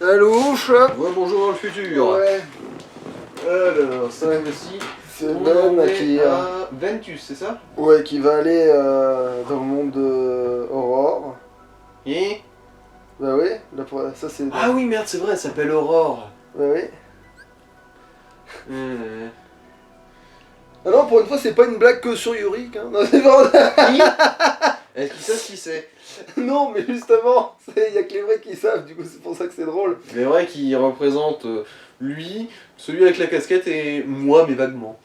Allô, chat? Ouais, bonjour dans le futur. Ouais. Alors, ça aussi. C'est On Ben en est qui, à Ventus, c'est ça? ouais, qui va aller dans le monde de Aurore. Et Bah oui, là, ça c'est... ah oui, merde, c'est vrai, elle s'appelle Aurore. Bah oui. Euh... Ah non, pour une fois, c'est pas une blague que sur Yorick, hein. Non, c'est pas... Est-ce qu'ils savent qui c'est? Non, mais justement, il y a que les vrais qui savent, du coup c'est pour ça que c'est drôle. Les vrais qui représentent lui, celui avec la casquette et moi, mais vaguement.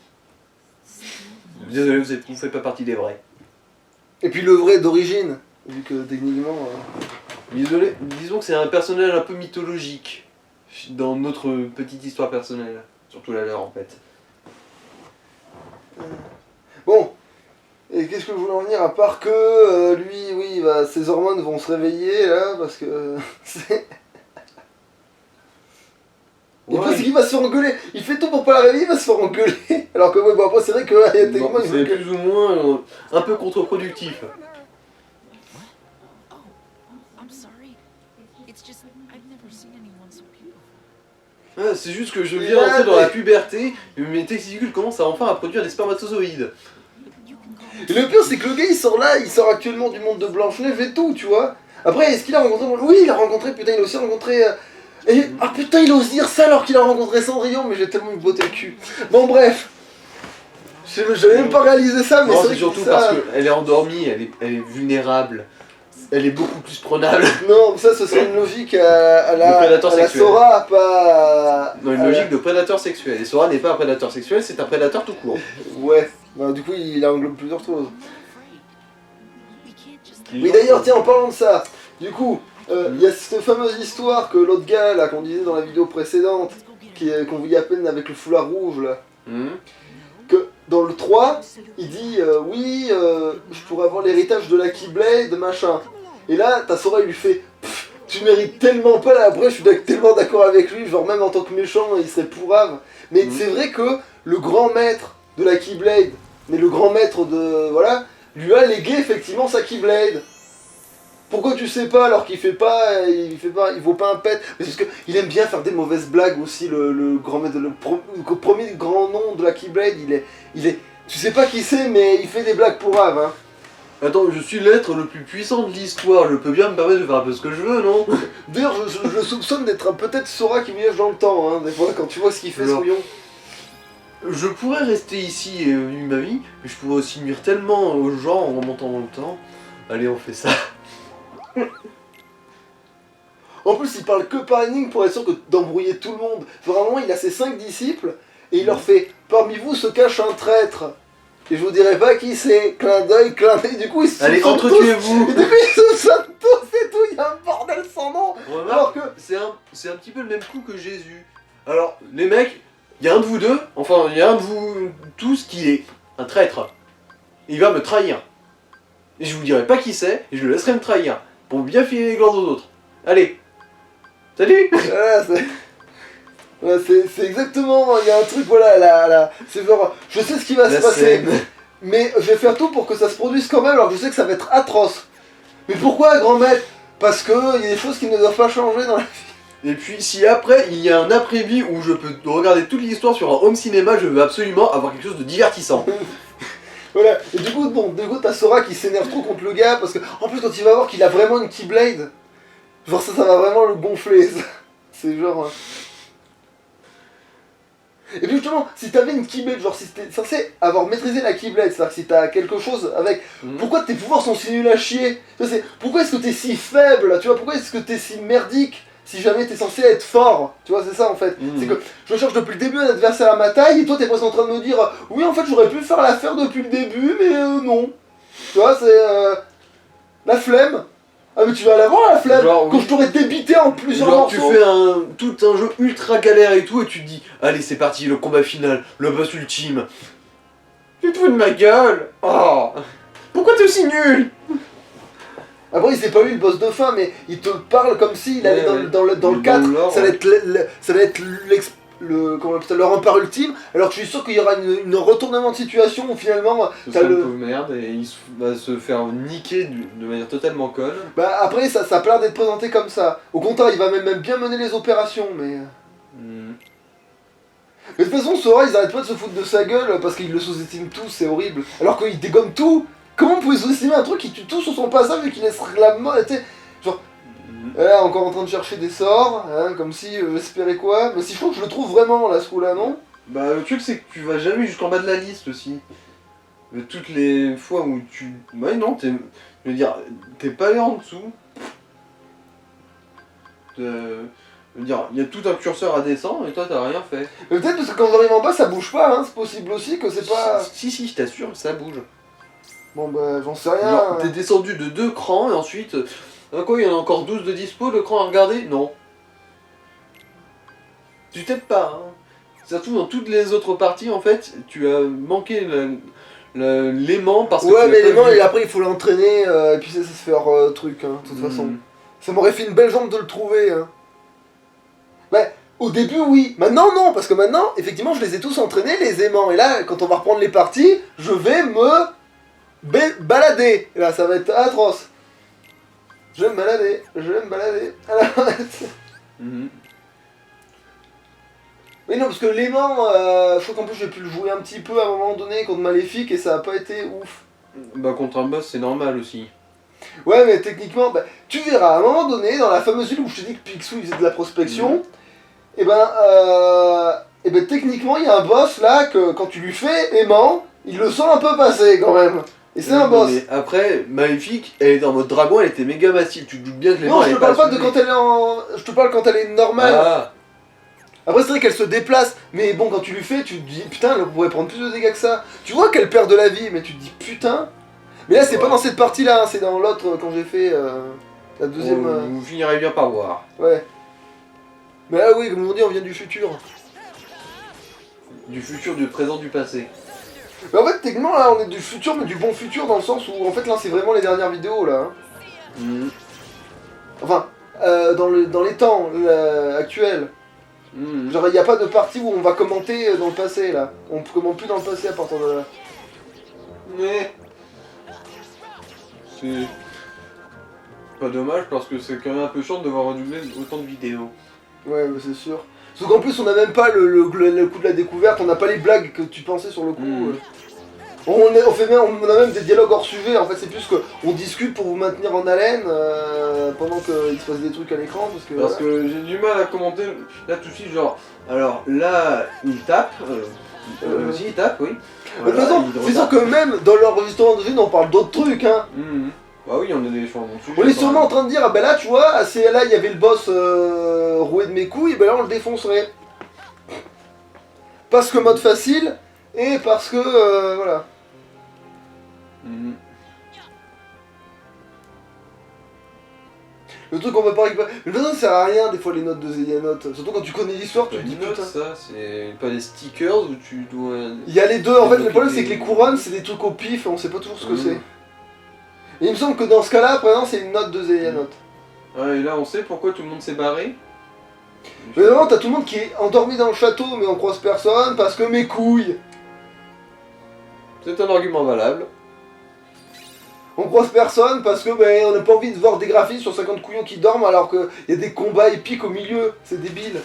Désolé, vous ne faites pas partie des vrais. Et puis le vrai d'origine, vu que techniquement... Désolé, disons que c'est un personnage un peu mythologique dans notre petite histoire personnelle. Surtout la leur en fait. Bon, et qu'est-ce que je voulais en dire, à part que lui, oui, bah, ses hormones vont se réveiller, là, parce que... c'est... Et puis c'est qu'il va se faire engueuler, il fait tout pour pas la réveiller, il va se faire engueuler. Alors que ouais, bon après c'est vrai que techniquement il c'est veut plus ou moins un peu contre-productif. Ah, c'est juste que je viens d'entrer dans la puberté, et mes testicules commencent enfin à produire des spermatozoïdes. Et le pire c'est que le gars il sort là, il sort actuellement du monde de Blanche-Neige et tout, tu vois. Après est-ce qu'il a rencontré... Oui il a rencontré, putain il a aussi rencontré... Et... Ah putain il ose dire ça alors qu'il a rencontré Cendrillon, mais j'ai tellement botté le cul. Bon bref. J'avais même pas réalisé ça, mais non, c'est c'est surtout parce qu'elle est endormie, elle est vulnérable. Elle est beaucoup plus prenable. Non, ça ce serait une logique à la Sora, pas... Non, une logique de prédateur sexuel. Et Sora n'est pas un prédateur sexuel, c'est un prédateur tout court. Ouais, bah, du coup il englobe plusieurs choses. Oui d'ailleurs, tiens, en parlant de ça, du coup, il y a cette fameuse histoire que l'autre gars, là, qu'on disait dans la vidéo précédente, qu'on voyait à peine avec le foulard rouge, là, que dans le 3, il dit, oui, je pourrais avoir l'héritage de la Keyblade, machin. Et là, ta Sora, il lui fait, tu mérites tellement pas, là, après, je suis tellement d'accord avec lui, genre même en tant que méchant, il serait pourrave. Mais c'est vrai que le grand maître de la Keyblade, mais le grand maître de, voilà, lui a légué effectivement sa Keyblade. Pourquoi tu sais pas alors qu'il fait pas, il vaut pas un pet? Mais c'est parce qu'il aime bien faire des mauvaises blagues aussi, le grand maître, le premier grand nom de la Keyblade, il est, tu sais pas qui c'est, mais il fait des blagues pourraves, hein. Attends, je suis l'être le plus puissant de l'histoire, je peux bien me permettre de faire un peu ce que je veux, non? D'ailleurs, je soupçonne d'être peut-être Sora qui voyage dans le temps, hein, des fois, quand tu vois ce qu'il fait, Souillon. Je pourrais rester ici et vivre ma vie, mais je pourrais aussi nuire tellement aux gens en remontant dans le temps. Allez, on fait ça. En plus, il parle que par énigme pour être sûr d'embrouiller tout le monde. Vraiment, il a ses 5 disciples, et il leur fait « Parmi vous se cache un traître ». Et je vous dirai pas qui c'est, clin d'œil, du coup ils se allez, entretuez-vous. Et du coup ils se sautent tous et tout, il y a un bordel sans nom. Alors que c'est un petit peu le même coup que Jésus. Alors, les mecs, il y a un de vous deux, enfin il y a un de vous tous qui est un traître. Il va me trahir. Et je vous dirai pas qui c'est, et je le laisserai me trahir. Pour bien filer les glandes aux autres. Allez. Salut. Ouais, c'est exactement, il y a un truc, voilà, c'est genre, je sais ce qui va se passer, mais je vais faire tout pour que ça se produise quand même, alors que je sais que ça va être atroce. Mais pourquoi, grand maître? Parce que il y a des choses qui ne doivent pas changer dans la vie. Et puis, si après, il y a un après-vie où je peux regarder toute l'histoire sur un home cinéma, je veux absolument avoir quelque chose de divertissant. Voilà, et du coup, t'as Sora qui s'énerve trop contre le gars, parce que, en plus, quand il va voir qu'il a vraiment une Keyblade, genre ça va vraiment le gonfler, ça. C'est genre... Et puis justement, si t'avais une Keyblade, genre si t'es censé avoir maîtrisé la Keyblade, c'est-à-dire que si t'as quelque chose avec... Pourquoi tes pouvoirs sont si nuls à chier? Pourquoi est-ce que t'es si faible? Tu vois, pourquoi est-ce que t'es si merdique si jamais t'es censé être fort? Tu vois, c'est ça en fait. C'est que je cherche depuis le début un adversaire à ma taille, et toi t'es presque en train de me dire oui en fait j'aurais pu faire l'affaire depuis le début, mais non. Tu vois, c'est... la flemme. Ah mais tu vas l'avoir la flemme, genre, quand je t'aurais débité en plusieurs morceaux. Tu fais tout un jeu ultra galère et tout et tu te dis allez c'est parti, le combat final, le boss ultime. Tu te fous de ma gueule. Oh. Pourquoi t'es aussi nul? Après il s'est pas eu le boss de fin mais il te parle comme s'il allait dans le 4, ça va être leur rempart ultime, alors tu es sûr qu'il y aura une retournement de situation où finalement ce sera une pauvre merde et il va se faire niquer de manière totalement conne. Bah après ça a pas l'air d'être présenté comme ça. Au contraire, il va même bien mener les opérations, mais... Mais de toute façon, Sora, ils arrêtent pas de se foutre de sa gueule parce qu'ils le sous-estiment tous, c'est horrible. Alors qu'ils dégomment tout. Comment on pouvait sous-estimer un truc qui tue tout sur son passage et qui laisse la mort, tu sais, genre... Là, encore en train de chercher des sorts, hein, comme si j'espérais quoi. Mais si je crois que je le trouve vraiment là, ce coup-là, non? Bah le truc c'est que tu vas jamais jusqu'en bas de la liste aussi. Toutes les fois où tu... Ouais non, je veux dire, t'es pas allé en dessous. Je veux dire, il y a tout un curseur à descendre et toi t'as rien fait. Mais peut-être parce que quand on arrive en bas, ça bouge pas, hein, c'est possible aussi que c'est pas... Si, je t'assure, ça bouge. Bon bah, j'en sais rien. Genre, t'es descendu de 2 crans et ensuite... quoi, il y en a encore 12 de dispo, le cran à regarder? Non. Tu t'aides pas, hein. Surtout dans toutes les autres parties, en fait, tu as manqué l'aimant parce que... Ouais, mais l'aimant, et après il faut l'entraîner, et puis ça se fait hors truc, hein, de toute façon. Ça m'aurait fait une belle jambe de le trouver, hein. Bah, au début, oui. Maintenant, non, parce que maintenant, effectivement, je les ai tous entraînés, les aimants. Et là, quand on va reprendre les parties, je vais me... balader. Et là, ça va être atroce. Je vais me balader, Alors, Mais non, parce que l'aimant, je crois qu'en plus j'ai pu le jouer un petit peu à un moment donné contre Maléfique et ça a pas été ouf. Bah contre un boss c'est normal aussi. Ouais mais techniquement, bah, tu verras, à un moment donné, dans la fameuse ville où je te dis que Picsou il faisait de la prospection, et ben techniquement il y a un boss là que quand tu lui fais aimant, il le sent un peu passer quand même. Et c'est un boss. Mais après, Maléfique, elle était en mode dragon, elle était méga massive, tu te doutes bien que l'aimant... Non, je te parle pas de quand elle est en... Je te parle quand elle est normale. Ah. Après c'est vrai qu'elle se déplace, mais bon quand tu lui fais, tu te dis putain elle pourrait prendre plus de dégâts que ça. Tu vois qu'elle perd de la vie, mais tu te dis putain. Mais là c'est pas dans cette partie là, hein, c'est dans l'autre quand j'ai fait la deuxième... Vous finirez bien par voir. Ouais. Mais ah oui, comme on dit, on vient du futur. Du futur, du présent, du passé. Mais en fait techniquement là on est du futur, mais du bon futur dans le sens où en fait là c'est vraiment les dernières vidéos là. Hein. Enfin, dans les temps actuels. Genre, il n'y a pas de partie où on va commenter dans le passé, là. On commente plus dans le passé à partir de là. Mais... C'est... pas dommage, parce que c'est quand même un peu chiant de devoir redoubler autant de vidéos. Ouais, mais c'est sûr. Sauf qu'en plus, on n'a même pas le coup de la découverte, on n'a pas les blagues que tu pensais sur le coup. On a même des dialogues hors sujet, en fait, c'est plus qu'on discute pour vous maintenir en haleine pendant qu'il se passe des trucs à l'écran. Parce que j'ai du mal à commenter là tout de suite, genre, alors là, il tape, aussi il tape, oui. De toute façon, c'est sûr que même dans l'enregistrement de film, on parle d'autres trucs, hein. Bah oui, on a des changements dessus. On est sûrement en train de dire, ah ben là, tu vois, là, il y avait le boss roué de mes couilles, et ben là, on le défoncerait. Parce que mode facile, et parce que, voilà. Le truc qu'on peut pas récupérer. Mais de toute façon, ça sert à rien des fois les notes de Zélianote. Surtout quand tu connais l'histoire, tu te dis putain. Ça, c'est pas des stickers où tu dois. Il y a les deux, en fait, le problème c'est que les couronnes c'est des trucs au pif et on sait pas toujours ce que c'est. Et il me semble que dans ce cas-là, par exemple, c'est une note de Zélianote. Ouais, et là on sait pourquoi tout le monde s'est barré. Mais vraiment, t'as tout le monde qui est endormi dans le château, mais on croise personne parce que mes couilles. C'est un argument valable. On croise personne parce que ben, on n'a pas envie de voir des graphismes sur 50 couillons qui dorment alors qu'il y a des combats épiques au milieu, c'est débile.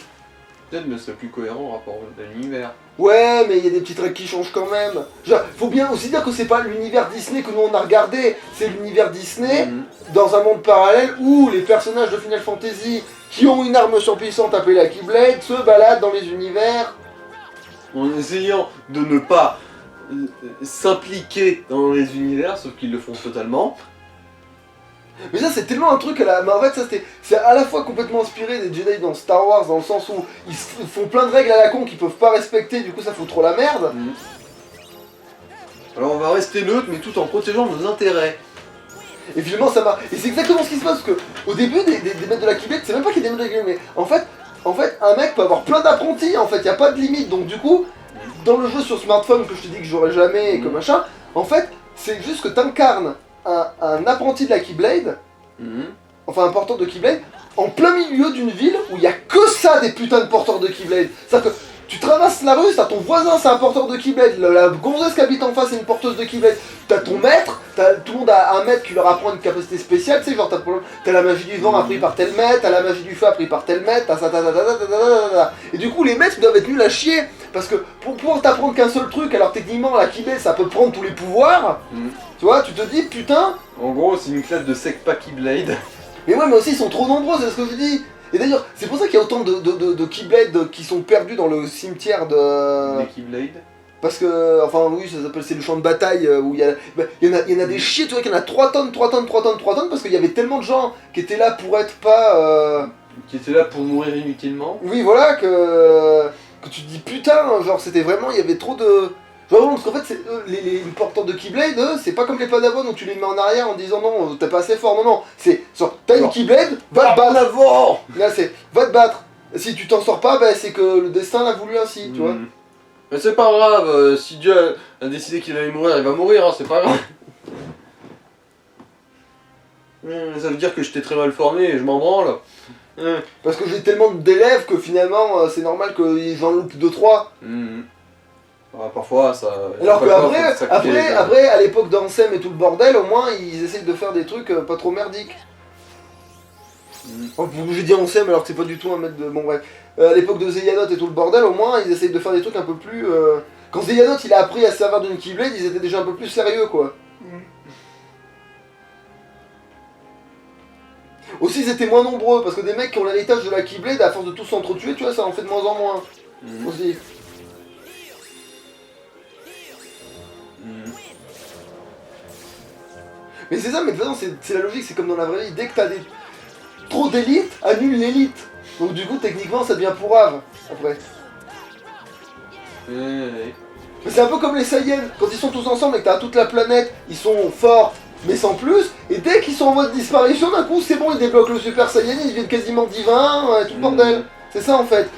Peut-être mais c'est plus cohérent en rapport à l'univers. Ouais, mais il y a des petits trucs qui changent quand même. Genre, faut bien aussi dire que c'est pas l'univers Disney que nous on a regardé, c'est l'univers Disney dans un monde parallèle où les personnages de Final Fantasy qui ont une arme surpuissante appelée la Keyblade se baladent dans les univers. En essayant de ne pas s'impliquer dans les univers, sauf qu'ils le font totalement. Mais ça c'est tellement un truc à la... Mais en fait ça c'est à la fois complètement inspiré des Jedi dans Star Wars dans le sens où ils font plein de règles à la con qu'ils peuvent pas respecter, du coup ça fout trop la merde. Alors on va rester neutre mais tout en protégeant nos intérêts. Et finalement ça marche. Et c'est exactement ce qui se passe parce que au début des maîtres de la Keyblade, c'est même pas qu'il y a des maîtres de la Keyblade, mais en fait un mec peut avoir plein d'apprentis, en fait, y a pas de limite, donc du coup, dans le jeu sur smartphone que je te dis que j'aurai jamais et que machin, en fait, c'est juste que t'incarnes un apprenti de la Keyblade, enfin un porteur de Keyblade, en plein milieu d'une ville où il y a que ça des putains de porteurs de Keyblade. C'est-à-dire que tu traverses la rue, t'as ton voisin, c'est un porteur de Keyblade, la gonzesse qui habite en face, c'est une porteuse de Keyblade. T'as ton maître, tout le monde a un maître qui leur apprend une capacité spéciale, tu sais, genre t'as la magie du vent appris par tel maître, t'as la magie du feu appris par tel maître, t'as ça, et du coup les maîtres doivent être nuls à chier, parce que pour pouvoir t'apprendre qu'un seul truc, alors techniquement la Keyblade ça peut prendre tous les pouvoirs, tu vois, tu te dis putain... En gros c'est une classe de Sekpa Keyblade. Mais ouais mais aussi ils sont trop nombreux, c'est ce que je dis. Et d'ailleurs, c'est pour ça qu'il y a autant de Keyblade qui sont perdus dans le cimetière de... Des Keyblade. Parce que, enfin oui, ça s'appelle, c'est le champ de bataille où il y a... il y en a des chiés, tu vois qu'il y en a 3 tonnes, parce qu'il y avait tellement de gens qui étaient là pour être pas... Qui étaient là pour mourir inutilement. Oui, voilà, que tu te dis putain, genre c'était vraiment, il y avait trop de... Genre, parce qu'en fait, les porteurs de Keyblade, c'est pas comme les Padawans où tu les mets en arrière en disant non, t'es pas assez fort, non, non. C'est, genre, t'as une Keyblade, va te battre. Avant. Là, c'est, va te battre. Si tu t'en sors pas, bah, c'est que le destin l'a voulu ainsi, tu vois. Mais c'est pas grave, si Dieu a décidé qu'il allait mourir, il va mourir, hein, c'est pas grave. Ça veut dire que j'étais très mal formé et je m'en branle. Parce que j'ai tellement d'élèves que finalement, c'est normal qu'ils en loupent 2-3. Parfois, ça... Alors qu'après, à l'époque d'Ansem et tout le bordel, au moins, ils essayent de faire des trucs pas trop merdiques. J'ai dit Ansem alors que c'est pas du tout un mec de... Bon bref. À l'époque de Zeyanot et tout le bordel, au moins, ils essayent de faire des trucs un peu plus... Quand Zeyanot, il a appris à se servir d'une Keyblade, ils étaient déjà un peu plus sérieux, quoi. Aussi, ils étaient moins nombreux, parce que des mecs qui ont l'héritage de la Keyblade, à force de tous s'entretuer, tu vois, ça en fait de moins en moins. Aussi. Mais c'est ça, mais de toute façon, c'est la logique, c'est comme dans la vraie vie, dès que t'as trop d'élite, annule l'élite. Donc du coup, techniquement, ça devient pourrave, après. Mais c'est un peu comme les Saiyans, quand ils sont tous ensemble et que t'as toute la planète, ils sont forts, mais sans plus, et dès qu'ils sont en mode disparition, d'un coup, c'est bon, ils débloquent le Super Saiyan, ils deviennent quasiment divins, tout le bordel. C'est ça, en fait.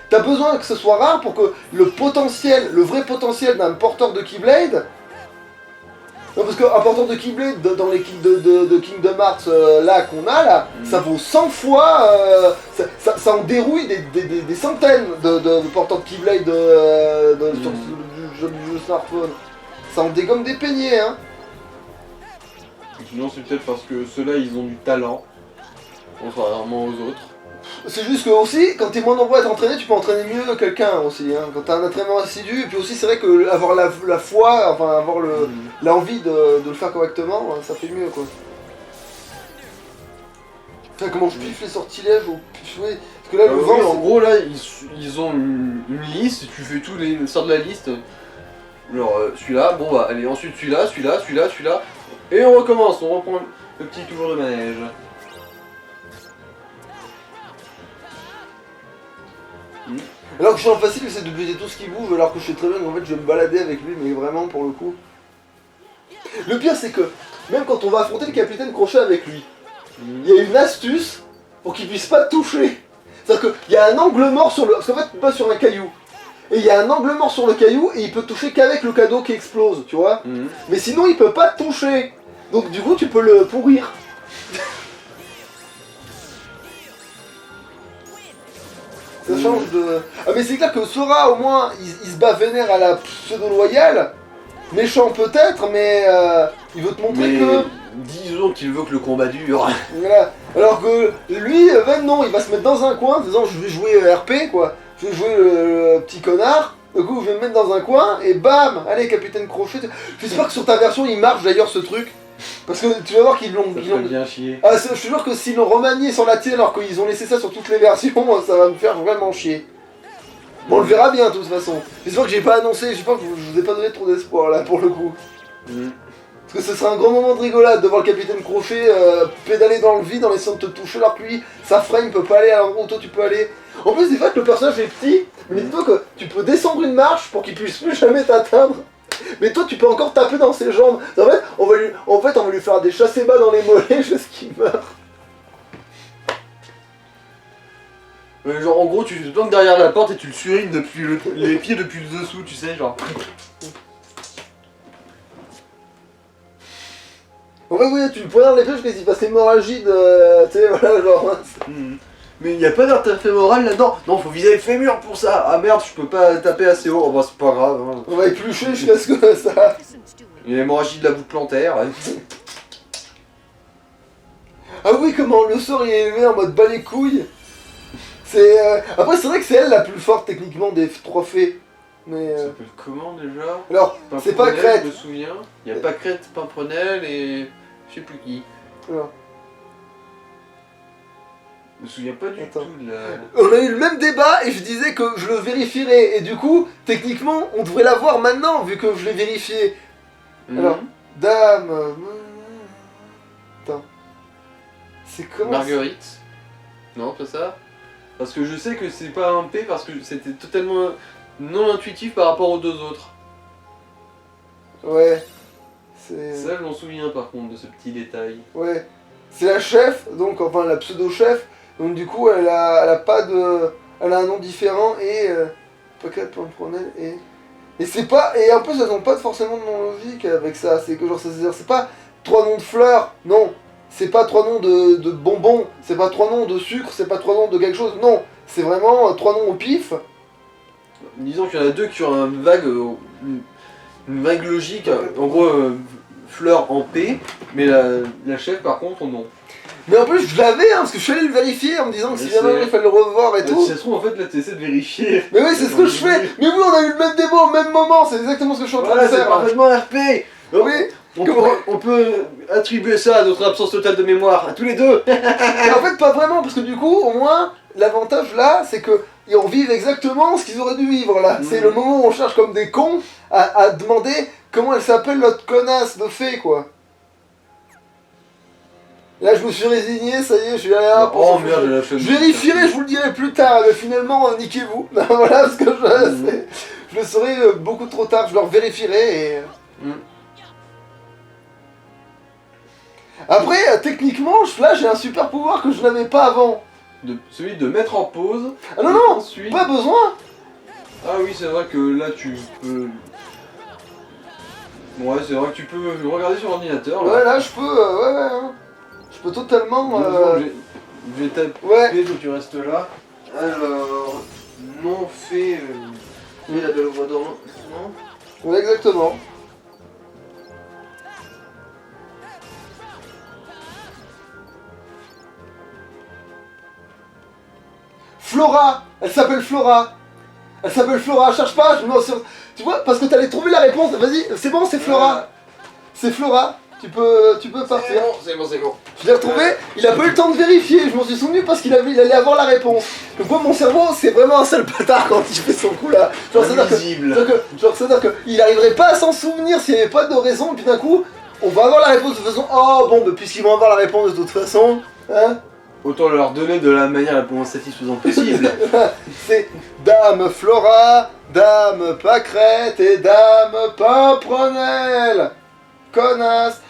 T'as besoin que ce soit rare pour que le potentiel, le vrai potentiel d'un porteur de Keyblade... Non, parce qu'un porteur de Keyblade dans l'équipe de Kingdom Hearts là qu'on a là, ça vaut 100 fois, ça en dérouille des centaines de porteurs de Keyblade sur du jeu smartphone. Ça en dégomme des peignets, hein. Sinon c'est peut-être parce que ceux-là ils ont du talent, contrairement aux autres. C'est juste que aussi, quand t'es moins nombreux à être entraîné, tu peux entraîner mieux quelqu'un aussi, hein. Quand t'as un entraînement assidu, et puis aussi c'est vrai que avoir la foi, enfin avoir l'envie de le faire correctement, ça fait mieux quoi. Enfin comment je piffe les sortilèges ou piffer... Parce que là le vent... Oui, en gros là ils ont une liste, tu fais tous les sorts de la liste. Genre celui-là, bon bah allez ensuite celui-là, et on recommence, on reprend le petit tour de manège. Alors que je suis en facile, j'essaie de buter tout ce qui bouge, alors que je sais très bien qu'en fait je vais me balader avec lui, mais vraiment pour le coup. Le pire c'est que, même quand on va affronter le capitaine Crochet avec lui, il y a une astuce pour qu'il puisse pas te toucher. C'est-à-dire qu'il y a un angle mort sur le... Parce qu'en fait tu passes sur un caillou. Et il y a un angle mort sur le caillou et il peut toucher qu'avec le cadeau qui explose, tu vois. Mais sinon il peut pas te toucher. Donc du coup tu peux le pourrir. Ça change de... Ah mais c'est clair que Sora au moins il se bat vénère à la pseudo-loyale. Méchant peut-être mais il veut te montrer que... Disons qu'il veut que le combat dure. Voilà. Alors que lui, ben non, il va se mettre dans un coin en disant je vais jouer RP quoi. Je vais jouer le petit connard. Du coup je vais me mettre dans un coin et bam. Allez Capitaine Crochet. J'espère que sur ta version il marche d'ailleurs ce truc. Parce que tu vas voir qu'ils l'ont... bien chier. Ah, je suis sûr que s'ils l'ont remanié sur la tienne alors qu'ils ont laissé ça sur toutes les versions, ça va me faire vraiment chier. Bon, on le verra bien de toute façon. J'espère que j'ai pas annoncé, je sais pas que je vous ai pas donné trop d'espoir là pour le coup. Parce que ce sera un grand moment de rigolade de voir le Capitaine Crochet pédaler dans le vide en essayant de te toucher alors que lui, sa frame peut pas aller à l'endroit où toi tu peux aller. En plus, c'est vrai que le personnage est petit, mais dis-toi que tu peux descendre une marche pour qu'il puisse plus jamais t'atteindre. Mais toi tu peux encore taper dans ses jambes. En fait, on va lui faire des chassés bas dans les mollets jusqu'à ce qu'il meure. Genre en gros tu te planques derrière la porte et tu le surines depuis les pieds depuis le dessous, tu sais, genre. En fait oui, tu le poignardes les pieds jusqu'à ce qu'il fasse hémorragie de... tu sais, voilà, genre... Mais il n'y a pas d'artère fémorale là-dedans. Non, faut viser le fémur pour ça. Ah merde, je peux pas taper assez haut. Oh bah c'est pas grave. Hein. On va éplucher jusqu'à ce que ça... Il y a l'hémorragie de la voûte plantaire. Ah oui, comment le sort il est élevé en mode bas les couilles. C'est... Après c'est vrai que c'est elle la plus forte techniquement des trois fées. Mais... Ça s'appelle comment déjà? Alors, c'est pas Crête. Je me souviens. Il y a pas Crête, Pimprenel et... je sais plus qui. Alors. Je me souviens pas du tout de la... On a eu le même débat et je disais que je le vérifierais. Et du coup, techniquement, on devrait l'avoir maintenant vu que je l'ai vérifié. Alors, dame... Attends. C'est comment Marguerite. Non, pas ça. Parce que je sais que c'est pas un P parce que c'était totalement non intuitif par rapport aux deux autres. Ouais. C'est... Ça, je m'en souviens par contre de ce petit détail. Ouais. C'est la chef, donc, enfin la pseudo-chef. Donc du coup, elle a pas de... Elle a un nom différent et... Paquette, Pimprenel et... Et c'est pas... Et en plus, elles ont pas forcément de nom logique avec ça. C'est que genre, c'est pas 3 noms de fleurs, non. C'est pas 3 noms de bonbons. C'est pas 3 noms de sucre. C'est pas 3 noms de quelque chose. Non. C'est vraiment 3 noms au pif. Disons qu'il y en a deux qui ont une vague logique. En gros, fleur en P, mais la chef par contre en nom. Mais en plus, je l'avais, hein, parce que je suis allé le vérifier en me disant que si jamais il fallait le revoir et tout. Si ça se trouve, en fait, là, tu essaies de vérifier. Mais oui, c'est ce que je fais. Mais oui, on a eu le même débat au même moment. C'est exactement ce que je suis en train de faire. C'est parfaitement RP. Oui. On peut attribuer ça à notre absence totale de mémoire, à tous les deux. Mais en fait, pas vraiment, parce que du coup, au moins, l'avantage là, c'est que on vive exactement ce qu'ils auraient dû vivre là. C'est le moment où on cherche comme des cons à demander comment elle s'appelle notre connasse de fée, quoi. Là, je me suis résigné, ça y est, je suis allé là pour... Oh merde, la chaîne. Je vérifierai, je vous le dirai plus tard, mais finalement, niquez-vous. Voilà, parce que je le saurai beaucoup trop tard, je leur vérifierai et... Après, techniquement, là, j'ai un super pouvoir que je n'avais pas avant. Celui de mettre en pause. Ah non, non, ensuite... pas besoin. Ah oui, c'est vrai que là, tu peux... Ouais, c'est vrai que tu peux regarder sur l'ordinateur. Ouais, là, je peux... ouais. Je peux totalement... Je vais taper, donc tu restes là. Alors... Non fait... Il a de la voix dans... Non. Ouais, exactement. Flora. Elle s'appelle Flora. Elle s'appelle Flora. Cherche pas, je me sur... Tu vois, parce que t'allais trouver la réponse. Vas-y, c'est bon, c'est Flora. C'est Flora. Tu peux partir. C'est bon. Je l'ai retrouvé, il a pas eu le temps de vérifier, je m'en suis souvenu parce qu'il allait avoir la réponse. Donc moi mon cerveau c'est vraiment un sale bâtard quand il fait son coup là. Genre c'est-à-dire qu'il arriverait pas à s'en souvenir s'il n'y avait pas de raison, et puis d'un coup, on va avoir la réponse de toute façon, oh bon bah puisqu'ils vont avoir la réponse de toute façon, hein. Autant leur donner de la manière la plus satisfaisante possible. C'est Dame Flora, Dame Pâquerette et Dame Pimprenel. Connasse.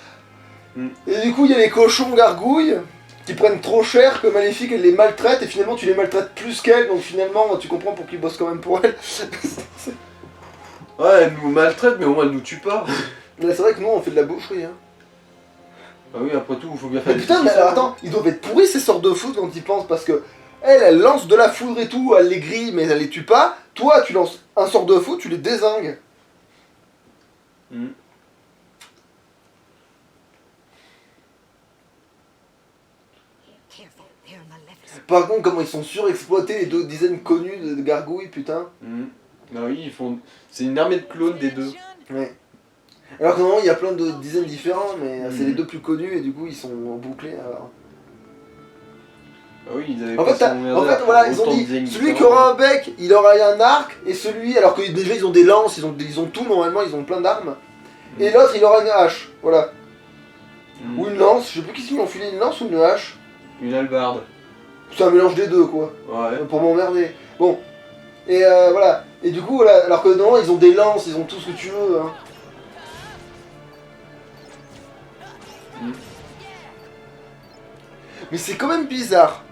Et du coup, il y a les cochons gargouilles qui prennent trop cher, que Maléfique elle les maltraite, et finalement tu les maltraites plus qu'elle, donc finalement tu comprends pour qu'ils bossent quand même pour elle. Ouais, elle nous maltraite, mais au moins elle nous tue pas. Mais c'est vrai que nous on fait de la boucherie, hein. Ah oui, après tout, il faut bien faire Mais putain, mais alors attends, ils doivent être pourris ces sortes de foot quand ils pensent, parce que elle lance de la foudre et tout, elle les grille, mais elle les tue pas. Toi, tu lances un sort de foot, tu les dézingues. Par contre, comment ils sont surexploités les deux dizaines connues de gargouilles, putain. Ah oui, ils font... C'est une armée de clones des deux. Ouais. Alors que normalement, il y a plein de dizaines différents, mais c'est les deux plus connus et du coup, ils sont bouclés. Alors... Ah oui, ils avaient en fait, voilà, ils ont dit, celui qui aura un bec, il aura un arc, et celui, alors que déjà ils ont des lances, ils ont tout, normalement, ils ont plein d'armes. Et l'autre, il aura une hache, voilà. Ou une lance, je sais plus qui s'ils m'ont filé, une lance ou une hache. Une hallebarde. C'est un mélange des deux, quoi. Ouais. Pour m'emmerder. Bon. Et voilà. Et du coup, voilà, alors que non, ils ont des lances, ils ont tout ce que tu veux. Hein. Mais c'est quand même bizarre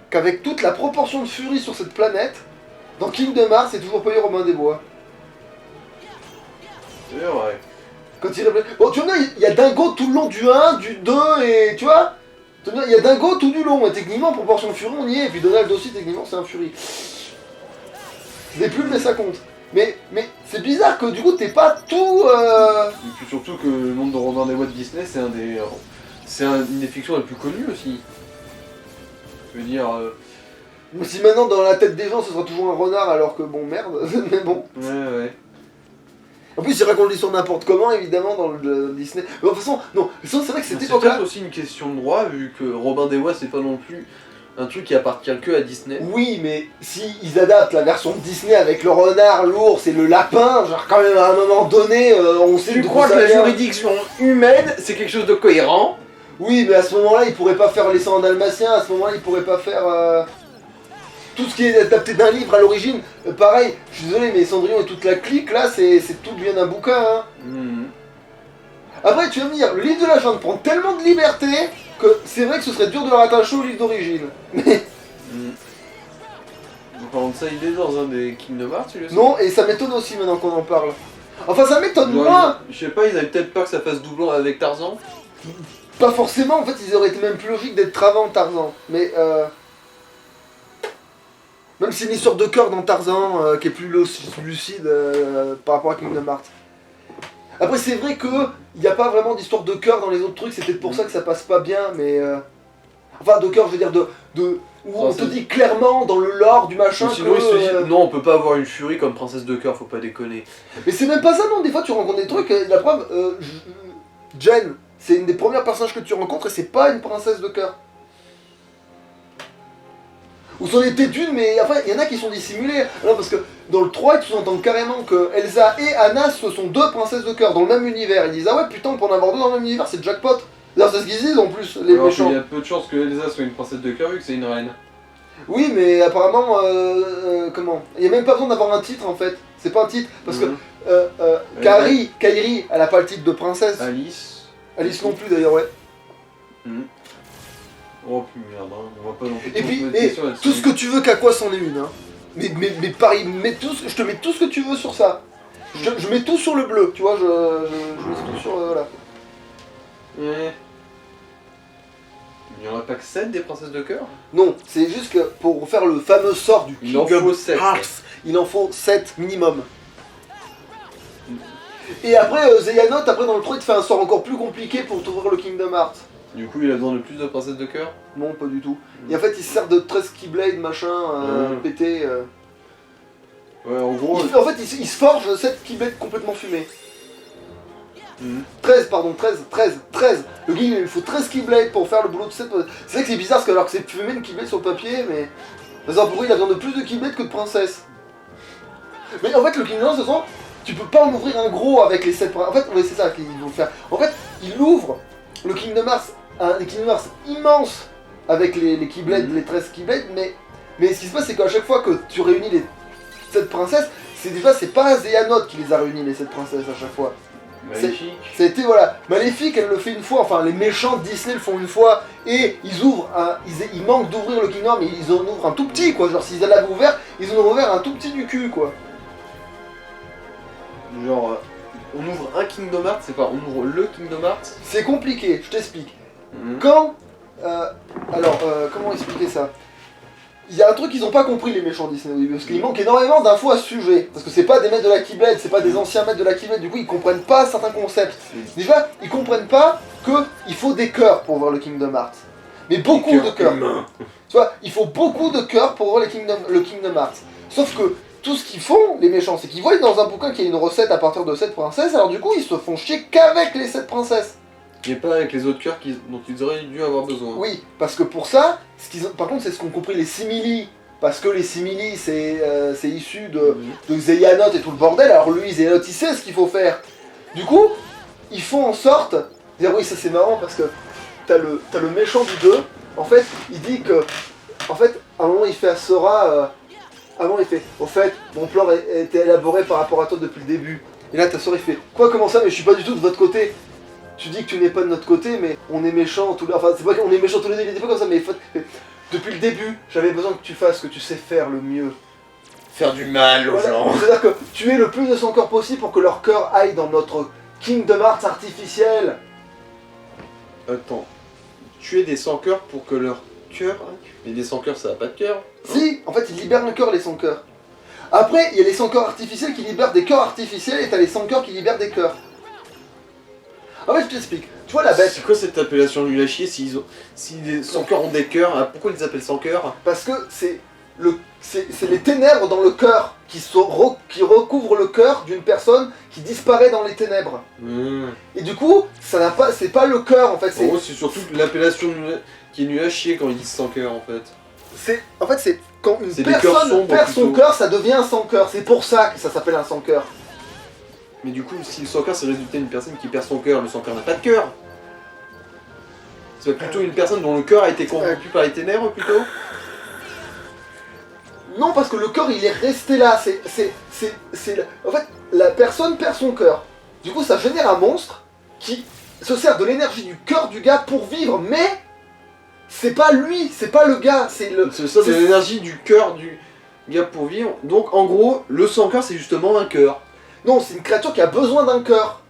qu'avec toute la proportion de furie sur cette planète, dans Kingdom Hearts, c'est toujours pas eu Robin des Bois. C'est vrai. Quand il réfléchit... Bon, tu vois, il y a Dingo tout le long du 1, du 2, et tu vois. Il y a Dingo tout du long, et techniquement, proportion Fury, on y est, et puis Donald aussi, techniquement, c'est un Fury. Je l'ai plus, mais ça compte. Mais c'est bizarre que du coup, t'es pas tout... Et puis surtout que le monde de Robin des Bois de Disney, c'est une des fictions les plus connues aussi. Je veux dire... Si maintenant, dans la tête des gens, ce sera toujours un renard, alors que bon, merde, mais bon. Ouais. En plus, il raconte l'histoire n'importe comment, évidemment, dans le Disney. Mais de toute façon, non, c'est vrai que cette C'est époque-là... peut-être aussi une question de droit, vu que Robin des Bois, c'est pas non plus un truc qui appartient que à Disney. Oui, mais si ils adaptent la version de Disney avec le renard, l'ours et le lapin, genre quand même à un moment donné, on sait Tu d'où crois ça que la vient. juridiction humaine, c'est quelque chose de cohérent? Oui, mais à ce moment-là, ils pourraient pas faire les 100 dalmatiens, à ce moment-là, ils pourraient pas faire... Tout ce qui est adapté d'un livre à l'origine, pareil, je suis désolé, mais Cendrillon et toute la clique, là, c'est tout bien d'un bouquin, hein. Après, tu vas me dire, le livre de la jungle prend tellement de liberté que c'est vrai que ce serait dur de le rattacher au livre d'origine. Mais... Par contre, ça, il est dans un des Kingdom Hearts, tu le sais? Non, et ça m'étonne aussi maintenant qu'on en parle. Enfin, ça m'étonne moins. Je sais pas, ils avaient peut-être peur que ça fasse doublon avec Tarzan. Pas forcément, en fait, ils auraient été même plus logiques d'être avant Tarzan. Mais, même si c'est une histoire de cœur dans Tarzan qui est plus lucide par rapport à Kingdom Hearts. Après, c'est vrai que il n'y a pas vraiment d'histoire de cœur dans les autres trucs, c'est peut-être pour ça que ça passe pas bien, mais... Enfin, de cœur, je veux dire, où on te dit clairement dans le lore du machin sinon, que... ils se disent, non, on peut pas avoir une furie comme princesse de cœur, faut pas déconner. Mais c'est même pas ça, non, des fois tu rencontres des trucs, la preuve, Jen, c'est une des premières personnages que tu rencontres et c'est pas une princesse de cœur. Ou c'en était une, mais après, il y en a qui sont dissimulés. Non, parce que dans le 3, ils sous-entendent carrément que Elsa et Anna, ce sont deux princesses de cœur dans le même univers. Ils disent, ah ouais, putain, pour en avoir deux dans le même univers, c'est jackpot. D'ailleurs, c'est ce qu'ils disent en plus, les Alors méchants. il y a peu de chances que Elsa soit une princesse de cœur vu que c'est une reine. Oui, mais apparemment, comment? Il n'y a même pas besoin d'avoir un titre en fait. C'est pas un titre, parce que Kairi, elle a pas le titre de princesse. Alice non plus d'ailleurs, ouais. Oh plus merde, hein. On va pas non plus. Et puis, tout ce que tu veux qu'Aqua c'en est une, hein. Mais pareil, je te mets tout ce que tu veux sur ça. Je mets tout sur le bleu, tu vois, je mets tout sur... voilà. Il n'y en a pas que 7 des princesses de cœur? Non, c'est juste que pour faire le fameux sort du Kingdom Hearts, il en faut 7 minimum. Et après, Xehanort, après dans le 3, il te fait un sort encore plus compliqué pour t'ouvrir le Kingdom Hearts. Du coup, il a besoin de plus de princesses de cœur? Non, pas du tout. Et en fait, il se sert de 13 Keyblade, machin, pété. Ouais, en gros... En fait, il se forge 7 Keyblade complètement fumés. 13. Le guide, il faut 13 Keyblade pour faire le boulot de 7. C'est vrai que c'est bizarre, parce que alors que c'est fumé une Keyblade sur le papier, mais... Pourquoi il a besoin de plus de Keyblade que de princesse? Mais en fait, le Kingdom, ce sont... Tu peux pas en ouvrir un gros avec les 7 princesses. En fait, c'est ça qu'ils vont faire. En fait, il ouvre le Kingdom Hearts, un Kingdom Hearts immense avec les Keyblades, les 13 Keyblades, mais ce qui se passe, c'est qu'à chaque fois que tu réunis les 7 princesses, c'est pas Xehanort qui les a réunis, les 7 princesses, à chaque fois. Maléfique. Ça a été, voilà, Maléfique, elle le fait une fois, enfin les méchants de Disney le font une fois, et ils ouvrent ils manquent d'ouvrir le Kingdom, mais ils en ouvrent un tout petit, quoi, genre s'ils l'avaient ouvert, ils en ont ouvert un tout petit du cul, quoi. Genre, on ouvre un Kingdom Hearts, c'est pas, on ouvre le Kingdom Hearts? C'est compliqué, je t'explique. Quand, comment expliquer ça? Il y a un truc qu'ils ont pas compris les méchants Disney, oui, parce qu'il manque énormément d'infos à ce sujet. Parce que c'est pas des maîtres de la Keyblade, c'est pas des anciens maîtres de la Keyblade, du coup ils comprennent pas certains concepts. Déjà, ils comprennent pas qu'il faut des cœurs pour voir le Kingdom Hearts. Mais beaucoup de cœurs. Tu vois, il faut beaucoup de cœurs pour voir le Kingdom Hearts. Sauf que tout ce qu'ils font, les méchants, c'est qu'ils voient dans un bouquin qu'il y a une recette à partir de 7 princesses, alors du coup ils se font chier qu'avec les 7 princesses. Et pas avec les autres cœurs dont ils auraient dû avoir besoin. Oui, parce que pour ça, par contre c'est ce qu'ont compris les simili. Parce que les simili c'est issu de Xehanort et tout le bordel, alors lui Xehanort il sait ce qu'il faut faire. Du coup, ils font en sorte, dire oui ça c'est marrant parce que t'as le méchant du 2, en fait il dit que, en fait à un moment il fait à Sora, avant il fait, au fait mon plan a été élaboré par rapport à toi depuis le début. Et là ta Sora il fait, quoi comment ça mais je suis pas du tout de votre côté. Tu dis que tu n'es pas de notre côté, mais on est méchants tous les... Enfin, c'est pas qu'on est méchants tous les deux, il était pas comme ça, mais depuis le début, j'avais besoin que tu fasses ce que tu sais faire le mieux. Faire du mal aux gens. C'est-à-dire que tu es le plus de son corps possible pour que leur cœur aille dans notre Kingdom Hearts artificiel. Attends. tuer des sans-cœurs pour que leur cœur... Mais des sans-cœurs, ça a pas de cœur. Si, en fait, ils libèrent le cœur, les sans-cœurs. Après, il y a les sans-cœurs artificiels qui libèrent des cœurs artificiels et t'as les sans-cœurs qui libèrent des cœurs. En fait, je t'explique. Tu vois la bête. C'est quoi cette appellation nulle à chier si les sans-cœurs ont des cœurs? Pourquoi ils les appellent sans-cœurs? Parce que c'est les ténèbres dans le cœur qui recouvrent le cœur d'une personne qui disparaît dans les ténèbres. Et du coup, c'est pas le cœur en fait. En gros, c'est surtout l'appellation qui est nulle à chier quand ils disent sans-cœur en fait. C'est quand une C'est personne perd son cœur, ça devient un sans-cœur. C'est pour ça que ça s'appelle un sans-cœur. Mais du coup, si le sans-cœur c'est le résultat d'une personne qui perd son cœur, le sans-cœur n'a pas de cœur. C'est plutôt une personne dont le cœur a été corrompu par les ténèbres plutôt. Non, parce que le cœur il est resté là. En fait, la personne perd son cœur. Du coup, ça génère un monstre qui se sert de l'énergie du cœur du gars pour vivre, mais c'est pas lui, c'est pas le gars, c'est le. C'est ça, c'est l'énergie du cœur du gars pour vivre. Donc en gros, le sans-cœur c'est justement un cœur. Non, c'est une créature qui a besoin d'un cœur.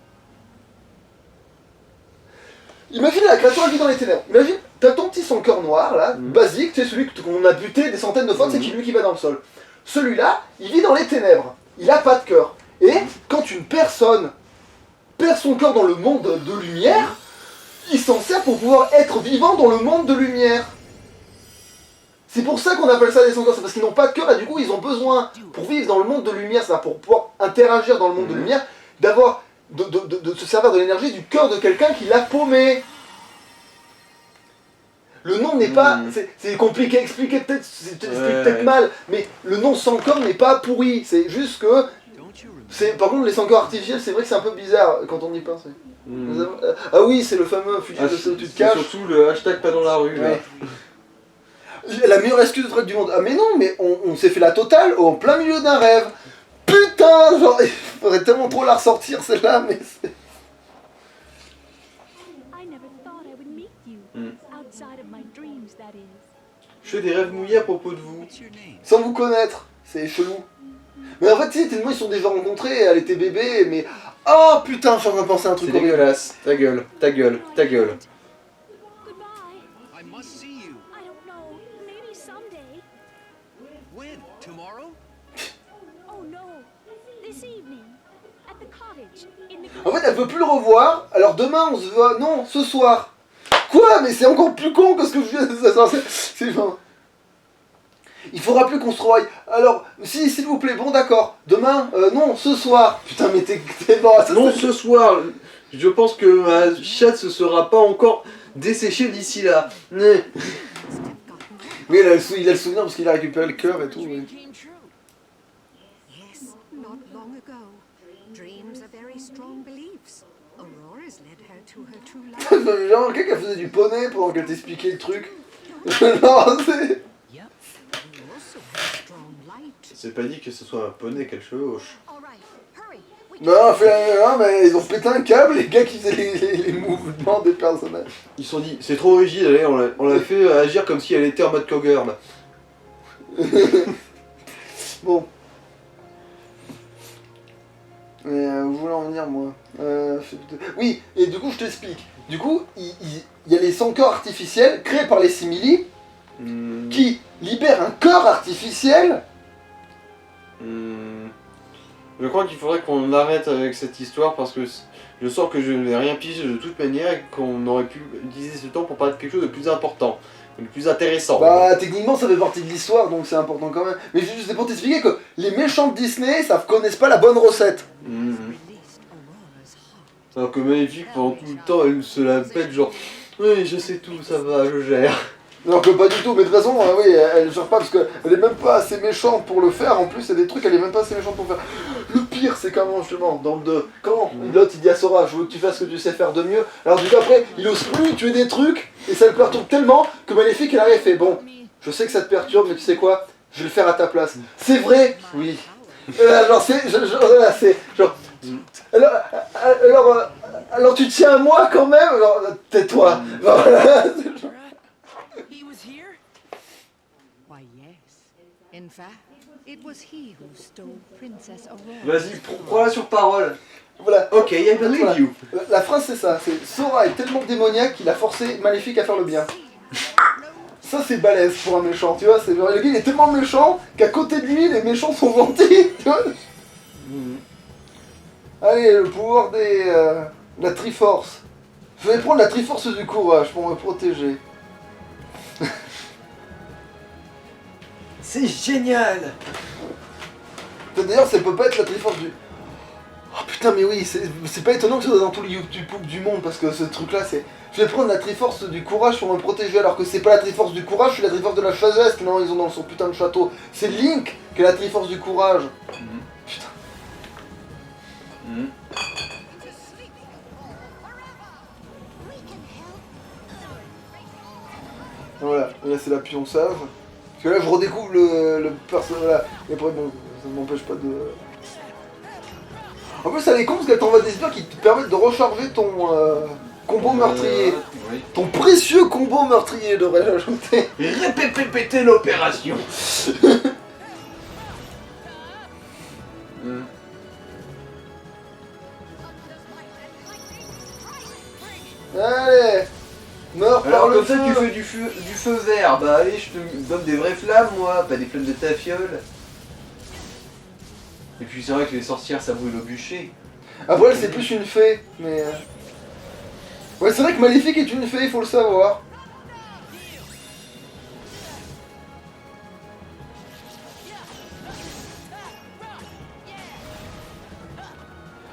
Imagine la créature elle vit dans les ténèbres. Imagine, t'as ton petit sans-cœur noir là, basique, tu sais, celui qu'on a buté des centaines de fois, c'est lui qui va dans le sol. Celui-là, il vit dans les ténèbres. Il a pas de cœur. Et quand une personne perd son cœur dans le monde de lumière, il s'en sert pour pouvoir être vivant dans le monde de lumière. C'est pour ça qu'on appelle ça des sans-cœurs, c'est parce qu'ils n'ont pas de cœur et du coup ils ont besoin, pour vivre dans le monde de lumière, c'est-à-dire pour pouvoir interagir dans le monde de lumière, d'avoir, de se servir de l'énergie du cœur de quelqu'un qui l'a paumé. Le nom n'est pas, c'est compliqué à expliquer, peut-être, peut-être mal, mais le nom sans-cœur n'est pas pourri, c'est juste que, par contre les sans-cœurs artificiels, c'est vrai que c'est un peu bizarre quand on y pense. Ah oui, c'est le fameux fusil de ce tu te caches. Surtout le hashtag pas dans la rue. Ouais. La meilleure excuse du monde. Ah mais non, mais on s'est fait la totale en plein milieu d'un rêve. Putain, genre, il faudrait tellement trop la ressortir celle-là, mais c'est... Je fais des rêves mouillés à propos de vous. Sans vous connaître, c'est chelou. Mais en fait, tu sais, tellement ils sont déjà rencontrés, elle était bébé, mais... Oh putain, je suis en train de penser à un truc horrible. C'est dégueulasse, ta gueule, ta gueule, ta gueule. En fait, elle veut plus le revoir, alors demain on se voit... Non, ce soir. Quoi? Mais c'est encore plus con que ce que je viens de dire. C'est genre... Il faudra plus qu'on se revoie. Alors, si, s'il vous plaît, bon d'accord. Demain, non, ce soir. Putain, mais t'es bon. Non, ce soir. Je pense que ma chatte se sera pas encore desséchée d'ici là. Oui, il a le souvenir parce qu'il a récupéré le cœur et tout. Oui. J'ai remarqué qu'elle faisait du poney pendant qu'elle t'expliquait le truc. Non, c'est... C'est pas dit que ce soit un poney qu'elle chevauche. Non, mais ils ont pété un câble, les gars qui faisaient les mouvements des personnages. Ils se sont dit, c'est trop rigide, allez, on l'a fait agir comme si elle était en mode cowgirl. Bon. Où voulais en venir, moi oui, et du coup, je t'explique. Du coup, il y a les sans-cœurs artificiels créés par les simili qui libèrent un corps artificiel. Je crois qu'il faudrait qu'on arrête avec cette histoire parce que je sens que je ne vais rien piger de toute manière et qu'on aurait pu utiliser ce temps pour parler de quelque chose de plus important, de plus intéressant. Bah techniquement ça fait partie de l'histoire donc c'est important quand même. Mais c'est pour t'expliquer que les méchants de Disney ça connaissent pas la bonne recette. Alors que Maléfique pendant tout le temps elle se la pète genre oui je sais tout, ça va, je gère. Alors que pas du tout, mais de toute façon, oui, elle gère pas parce qu'elle est même pas assez méchante pour le faire, en plus il y a des trucs, elle est même pas assez méchante pour faire. Le pire c'est comment justement, dans le 2, quand l'autre il dit à Sora, je veux que tu fasses ce que tu sais faire de mieux, alors du coup après, il ose plus tuer des trucs, et ça le perturbe tellement que Maléfique elle arrive et fait, bon, je sais que ça te perturbe, mais tu sais quoi, je vais le faire à ta place. C'est vrai? Oui. Genre c'est, genre... Alors tu tiens à moi quand même? Alors, tais-toi. Voilà. In fact, it was he who stole Princess Aurora. Vas-y, prends-la sur parole. Voilà. Ok, I believe Voilà. you. La phrase c'est ça, c'est Sora est tellement démoniaque qu'il a forcé Maléfique à faire le bien. Ça c'est balèze pour un méchant, tu vois, c'est genre, le gars il est tellement méchant qu'à côté de lui les méchants sont gentils, tu vois. Allez, le pouvoir la Triforce. Je vais prendre la Triforce du courage pour me protéger. C'est génial. D'ailleurs ça peut pas être la Triforce du... Oh putain mais oui, c'est pas étonnant que ce soit dans tous les YouTube du monde parce que ce truc là c'est... Je vais prendre la Triforce du courage pour me protéger alors que c'est pas la Triforce du courage, c'est la Triforce de la sagesse que non ils ont dans son putain de château. C'est Link qui est la Triforce du courage. Putain. Voilà, et là c'est la pion sage. Parce que là je redécouvre le personnage, voilà. Et après bon, ça ne m'empêche pas de... En plus ça les con parce qu'elle t'envoie des histoires qui te permettent de recharger ton combo meurtrier. Oui. Ton précieux combo meurtrier devrais-je ajouter. Répétez l'opération. Allez, meurs par Alors le comme feu. ça tu fais du feu vert, bah allez je te donne des vraies flammes moi, pas des flammes de ta fiole. Et puis c'est vrai que les sorcières ça brûle au bûcher. Après elle c'est plus une fée, mais... Ouais c'est vrai que Maléfique est une fée, il faut le savoir.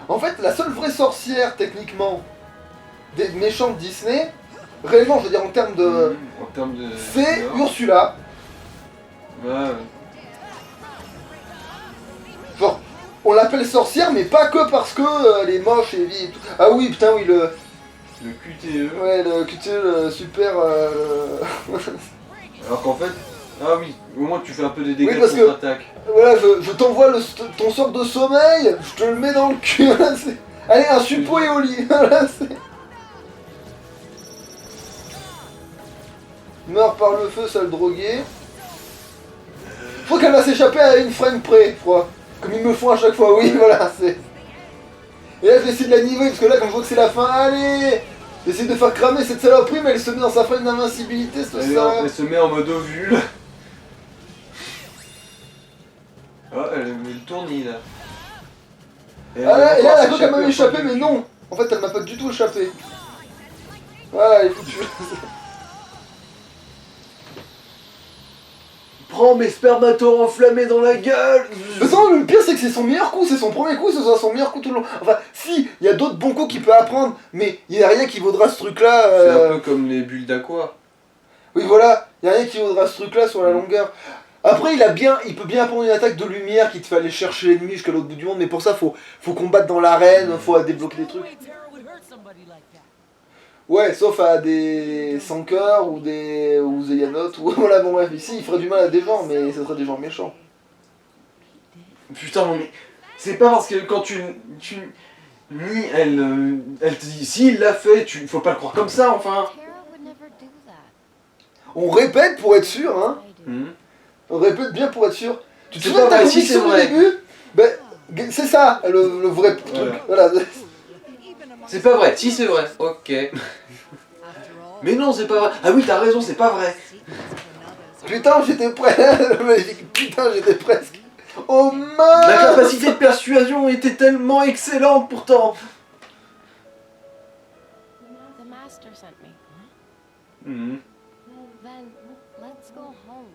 En fait la seule vraie sorcière techniquement des méchants de Disney, réellement je veux dire en termes de... En termes de... C'est Ursula. Ouais. Genre, on l'appelle sorcière, mais pas que parce que elle est moche et vieille et tout. Ah oui, putain, oui, Le QTE. Ouais, le QTE, le super... Alors qu'en fait... Ah oui, au moins tu fais un peu des dégâts Oui, parce de que- contre-attaque. Voilà, je t'envoie ton sort de sommeil, je te le mets dans le cul. Allez, un suppo et au lit. Voilà, Meurs par le feu, sale drogué. Je crois qu'elle va s'échapper à une frame près, je crois. Comme ils me font à chaque fois, oui, voilà, c'est... Et là, je vais essayer de la niveler, parce que là, quand je vois que c'est la fin, allez, j'essaie de faire cramer cette saloperie, mais elle se met dans sa frame d'invincibilité, c'est ça. Elle se met en mode ovule. Ah, elle tourne là. Et là, elle a cru qu'elle m'avait échappé, mais non. En fait, elle m'a pas du tout échappé. Voilà, elle est foutue. Prends mes spermatos enflammés dans la gueule. De toute façon, le pire, c'est que c'est son meilleur coup, c'est son premier coup, ce sera son meilleur coup tout le long. Enfin, si, il y a d'autres bons coups qu'il peut apprendre, mais il n'y a rien qui vaudra ce truc-là. C'est un peu comme les bulles d'aqua. Oui, voilà, il n'y a rien qui vaudra ce truc-là sur la longueur. Après, il peut bien apprendre une attaque de lumière qui te fait aller chercher l'ennemi jusqu'à l'autre bout du monde, mais pour ça, faut combattre dans l'arène, faut débloquer des trucs. Ouais, sauf à des sans cœur ou ou Zéanotes, ou voilà, bon bref, ici il ferait du mal à des gens, mais ce serait des gens méchants. Putain, mais c'est pas parce que quand tu elle te dit si il l'a fait, faut pas le croire comme ça enfin. On répète pour être sûr, hein. On répète bien pour être sûr. Tu te souviens de ta conviction du début? Ben, c'est ça, le vrai truc. Voilà. C'est pas vrai, si c'est vrai, ok. Mais non, c'est pas vrai. Ah oui, t'as raison, c'est pas vrai. Putain, j'étais prêt. Putain, j'étais presque. Oh mince! La capacité de persuasion était tellement excellente pourtant. The master sent me. Mhm. Well, then, let's go home.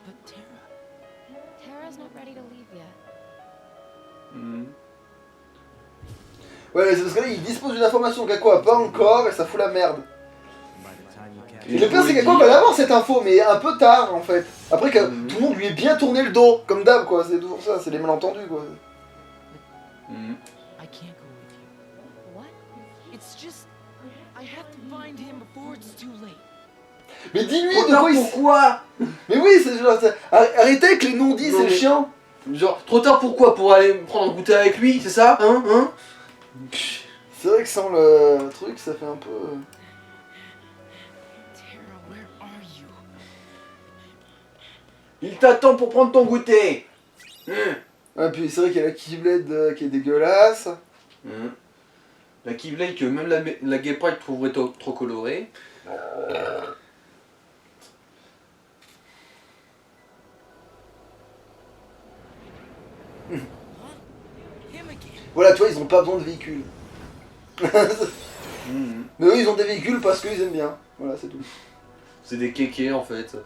But Terra's not ready to leave yet. Mhm. Ouais, c'est parce que là, il dispose d'une information qu'Aqua a pas encore et ça fout la merde. Et le pire, c'est qu'Aqua va l'avoir cette info, mais un peu tard en fait. Après que tout le monde lui ait bien tourné le dos, comme d'hab quoi, c'est toujours ça, c'est les malentendus quoi. Mhm. I can't go with you. What? It's just I have to find him before it's too late. Mais dis-lui Trop de tard, quoi il... pourquoi? Mais oui, c'est genre... Arrêtez avec les non-dits, Non, c'est mais- chiant. Genre, trop tard pourquoi? Pour aller prendre un goûter avec lui, c'est ça? Hein? C'est vrai que sans le truc, ça fait un peu... Tara, where are you? Il t'attend pour prendre ton goûter. Ah, puis c'est vrai qu'il y a la Keyblade qui est dégueulasse. La Keyblade que même la Game Pride trouverait trop colorée. Him again. Voilà, tu vois, ils ont pas besoin de véhicules. Mais eux, ils ont des véhicules parce qu'ils aiment bien. Voilà, c'est tout. C'est des kékés en fait.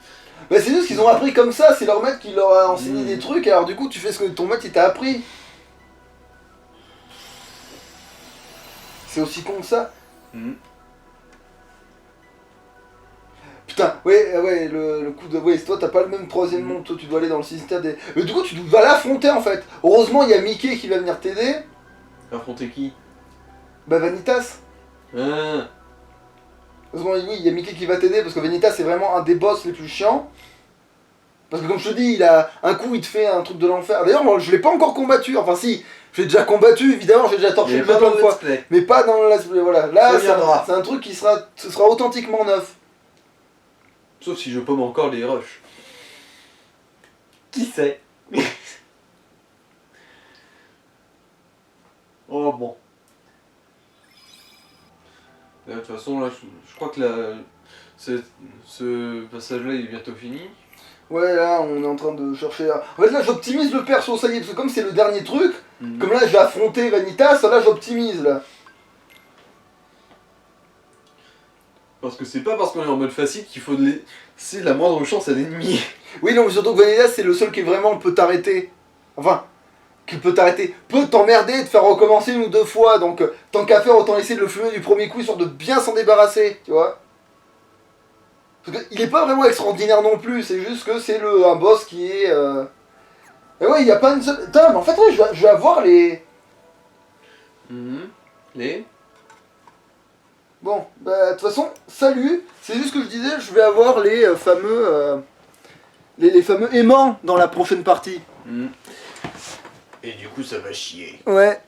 Bah, c'est juste qu'ils ont appris comme ça, c'est leur maître qui leur a enseigné des trucs, alors du coup, tu fais ce que ton maître il t'a appris. C'est aussi con que ça. Putain, ouais, le coup de... Ouais, toi, t'as pas le même troisième monde, toi, tu dois aller dans le système des... Mais du coup, tu vas l'affronter, en fait. Heureusement, il y a Mickey qui va venir t'aider. Affronter qui? Bah, Vanitas. Ah. Heureusement, oui, il y a Mickey qui va t'aider, parce que Vanitas, c'est vraiment un des boss les plus chiants. Parce que comme je te dis, il a un coup, il te fait un truc de l'enfer. D'ailleurs, moi, je l'ai pas encore combattu. Enfin, si, j'ai déjà combattu, évidemment, j'ai déjà torché le jeu plein de fois. Mais pas dans le let's play, voilà. Là, c'est un truc qui sera authentiquement neuf. Sauf si je pomme encore les rushs. Qui sait? Oh bon. De toute façon, là, je crois que ce passage-là, il est bientôt fini. Ouais, là, on est en train de chercher... En fait, là, j'optimise le perso, ça y est, parce que comme c'est le dernier truc, comme là, j'ai affronté Vanitas, là, j'optimise, là. Parce que c'est pas parce qu'on est en mode facile qu'il faut laisser la moindre chance à l'ennemi. Oui, non, mais surtout que Vanitas, c'est le seul qui vraiment peut t'arrêter. Enfin, qui peut t'arrêter. Peut t'emmerder, te faire recommencer une ou deux fois, donc tant qu'à faire, autant essayer de le fumer du premier coup, histoire de bien s'en débarrasser, tu vois. Parce qu'il est pas vraiment extraordinaire non plus, c'est juste que c'est un boss qui est... Et ouais, il y a pas une seule... Putain, mais en fait, ouais, je vais avoir les... Les... Bon, bah, de toute façon, salut. C'est juste que je disais, je vais avoir les fameux... les fameux aimants dans la prochaine partie. Et du coup, ça va chier. Ouais.